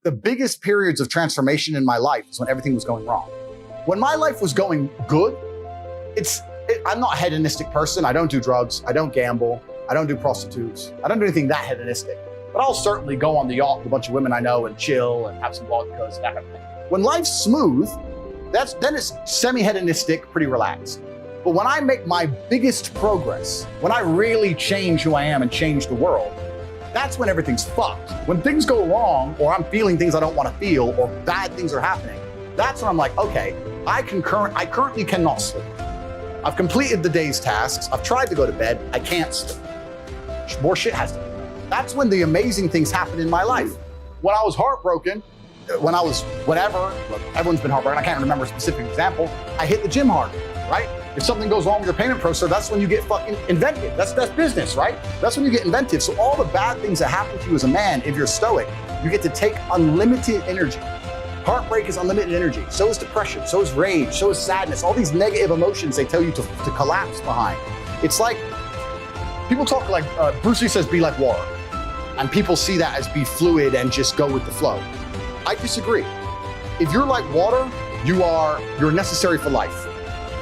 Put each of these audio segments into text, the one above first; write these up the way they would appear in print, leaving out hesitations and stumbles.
the biggest periods of transformation in my life is when everything was going wrong. When my life was going good, I'm not a hedonistic person. I don't do drugs. I don't gamble. I don't do prostitutes. I don't do anything that hedonistic. But I'll certainly go on the yacht with a bunch of women I know and chill and have some vodkas, that kind of thing. When life's smooth, then it's semi-hedonistic, pretty relaxed. But when I make my biggest progress, when I really change who I am and change the world, that's when everything's fucked. When things go wrong, or I'm feeling things I don't want to feel, or bad things are happening, that's when I'm like, okay, I currently cannot sleep. I've completed the day's tasks. I've tried to go to bed. I can't sleep. More shit has to be done. That's when the amazing things happen in my life. When I was heartbroken, whenever, look, everyone's been heartbroken. I can't remember a specific example. I hit the gym hard, right? If something goes wrong with your payment processor, that's when you get fucking inventive. That's business, right? That's when you get inventive. So all the bad things that happen to you as a man, if you're stoic, you get to take unlimited energy. Heartbreak is unlimited energy. So is depression, so is rage, so is sadness. All these negative emotions they tell you to collapse behind. It's like, people talk like, Bruce Lee says, be like water. And people see that as be fluid and just go with the flow. I disagree. If you're like water, you're necessary for life.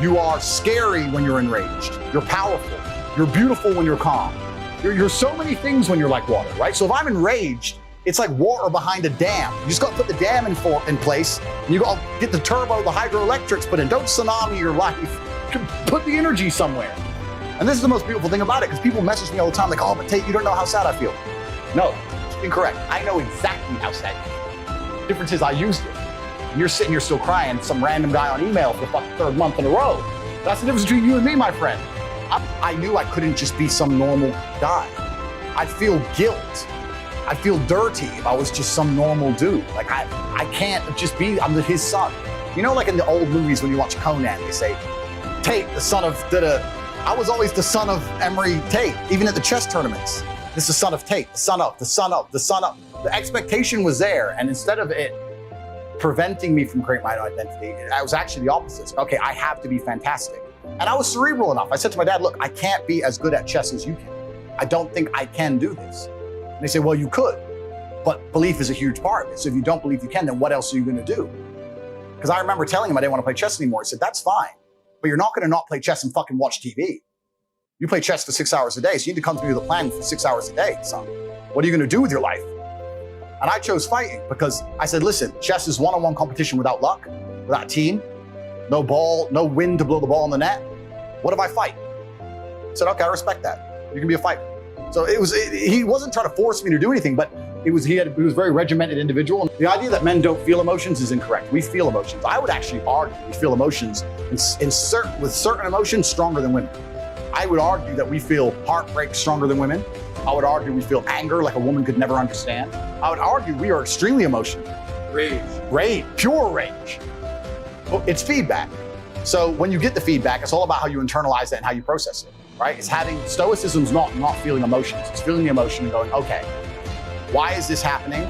You are scary when you're enraged. You're powerful. You're beautiful when you're calm. You're so many things when you're like water, right? So if I'm enraged, it's like water behind a dam. You just got to put the dam in place, and you got to get the turbo, the hydroelectrics put in. Don't tsunami your life. Put the energy somewhere. And this is the most beautiful thing about it, because people message me all the time like, oh, but Tate, you don't know how sad I feel. No, incorrect. I know exactly how sad you feel. The difference is I used it. And you're sitting here still crying, some random guy on email for the fucking third month in a row. That's the difference between you and me, my friend. I knew I couldn't just be some normal guy. I'd feel guilt. I'd feel dirty if I was just some normal dude. Like, I can't just be, I'm his son. You know, like in the old movies when you watch Conan, they say, Tate, the son of da-da. I was always the son of Emery Tate, even at the chess tournaments. This is the son of Tate, the son of, the son of, the son of. The expectation was there, and instead of it preventing me from creating my own identity, it was actually the opposite. Okay, I have to be fantastic. And I was cerebral enough. I said to my dad, look, I can't be as good at chess as you can. I don't think I can do this. And they say, well, you could, but belief is a huge part of it. So if you don't believe you can, then what else are you gonna do? Because I remember telling him I didn't want to play chess anymore. He said, that's fine, but you're not gonna not play chess and fucking watch TV. You play chess for 6 hours a day, so you need to come to me with a plan for 6 hours a day, son. What are you gonna do with your life? And I chose fighting because I said, listen, chess is one-on-one competition without luck, without team, no ball, no wind to blow the ball in the net. What if I fight? I said, okay, I respect that. You can be a fighter. So he wasn't trying to force me to do anything, but he was a very regimented individual. And the idea that men don't feel emotions is incorrect. We feel emotions. I would actually argue we feel emotions with certain emotions stronger than women. I would argue that we feel heartbreak stronger than women. I would argue we feel anger like a woman could never understand. I would argue we are extremely emotional. Rage, pure rage. It's feedback. So when you get the feedback, it's all about how you internalize it and how you process it, right? It's having, stoicism's not feeling emotions. It's feeling the emotion and going, okay, why is this happening?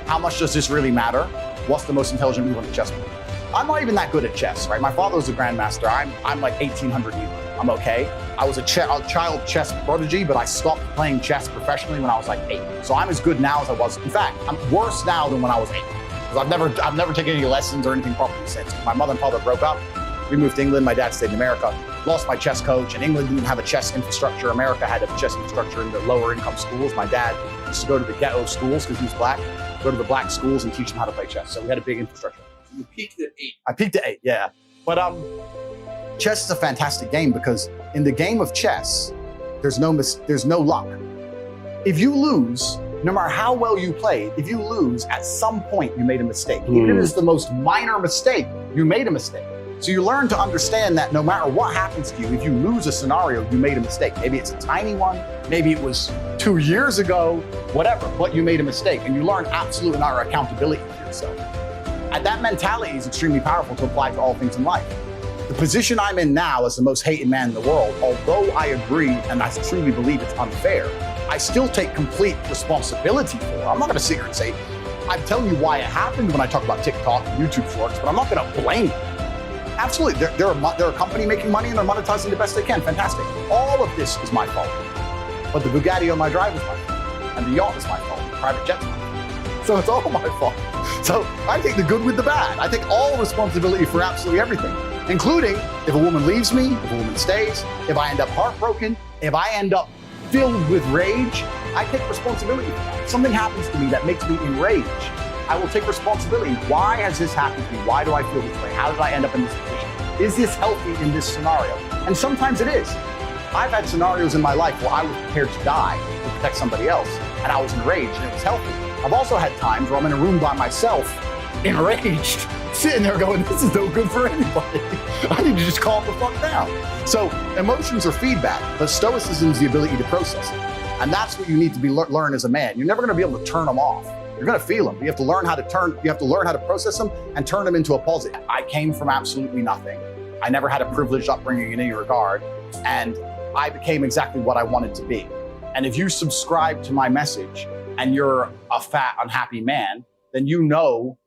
How much does this really matter? What's the most intelligent move on the chessboard? I'm not even that good at chess, right? My father was a grandmaster. I'm like 1800 even. I'm okay. I was a child chess prodigy, but I stopped playing chess professionally when I was like 8. So I'm as good now as I was. In fact, I'm worse now than when I was 8. Because I've never taken any lessons or anything properly since. My mother and father broke up. We moved to England. My dad stayed in America. Lost my chess coach, and England didn't have a chess infrastructure. America had a chess infrastructure in the lower income schools. My dad used to go to the ghetto schools because he was black, go to the black schools and teach them how to play chess. So we had a big infrastructure. You peaked at 8. I peaked at 8, yeah. But chess is a fantastic game because in the game of chess, there's no luck. If you lose, no matter how well you played, if you lose, at some point you made a mistake. Even if it's the most minor mistake, you made a mistake. So you learn to understand that no matter what happens to you, if you lose a scenario, you made a mistake. Maybe it's a tiny one, maybe it was 2 years ago, whatever, but you made a mistake. And you learn absolute and utter accountability for yourself. And that mentality is extremely powerful to apply to all things in life. The position I'm in now as the most hated man in the world, although I agree and I truly believe it's unfair, I still take complete responsibility for it. I'm not gonna sit here and say, I'm telling you why it happened when I talk about TikTok and YouTube shorts, but I'm not gonna blame you. Absolutely, they're a company making money and they're monetizing the best they can, fantastic. All of this is my fault. But the Bugatti on my drive is my fault. And the yacht is my fault, the private jet's my fault. So it's all my fault. So I take the good with the bad. I take all responsibility for absolutely everything, including if a woman leaves me, if a woman stays, if I end up heartbroken, if I end up filled with rage, I take responsibility for that. If something happens to me that makes me enraged, I will take responsibility. Why has this happened to me? Why do I feel this way? How did I end up in this position? Is this healthy in this scenario? And sometimes it is. I've had scenarios in my life where I was prepared to die to protect somebody else, and I was enraged, and it was healthy. I've also had times where I'm in a room by myself, enraged, sitting there going, this is no good for anybody. I need to just calm the fuck down. So emotions are feedback, but stoicism is the ability to process it. And that's what you need to learn as a man. You're never gonna be able to turn them off. You're gonna feel them. You have to learn how to process them and turn them into a positive. I came from absolutely nothing. I never had a privileged upbringing in any regard, and I became exactly what I wanted to be. And if you subscribe to my message and you're a fat, unhappy man, then you know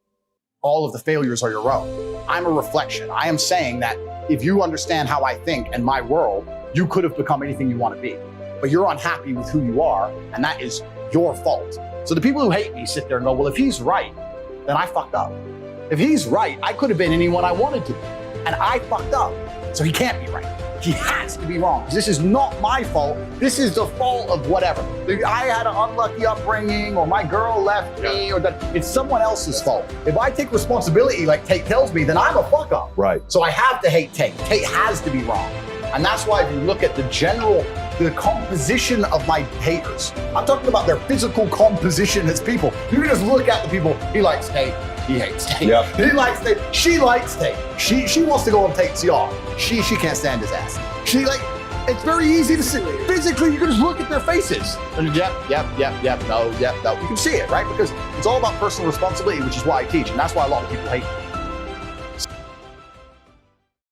all of the failures are your own. I'm a reflection. I am saying that if you understand how I think and my world, you could have become anything you want to be. But you're unhappy with who you are, and that is your fault. So the people who hate me sit there and go, well, if he's right, then I fucked up. If he's right, I could have been anyone I wanted to be, and I fucked up. So he can't be right. He has to be wrong. This is not my fault. This is the fault of whatever. I had an unlucky upbringing, or my girl left me, or that. It's someone else's fault. If I take responsibility like Tate tells me, then I'm a fuck up. Right. So I have to hate Tate. Tate has to be wrong. And that's why if you look at the composition of my haters, I'm talking about their physical composition as people. You can just look at the people, he likes Tate, he hates Tate. Yep. He likes Tate, she likes Tate. She wants to go on Tate's yacht. She can't stand his ass. It's very easy to see. Physically, you can just look at their faces. And yep, no. You can see it, right? Because it's all about personal responsibility, which is why I teach. And that's why a lot of people hate me.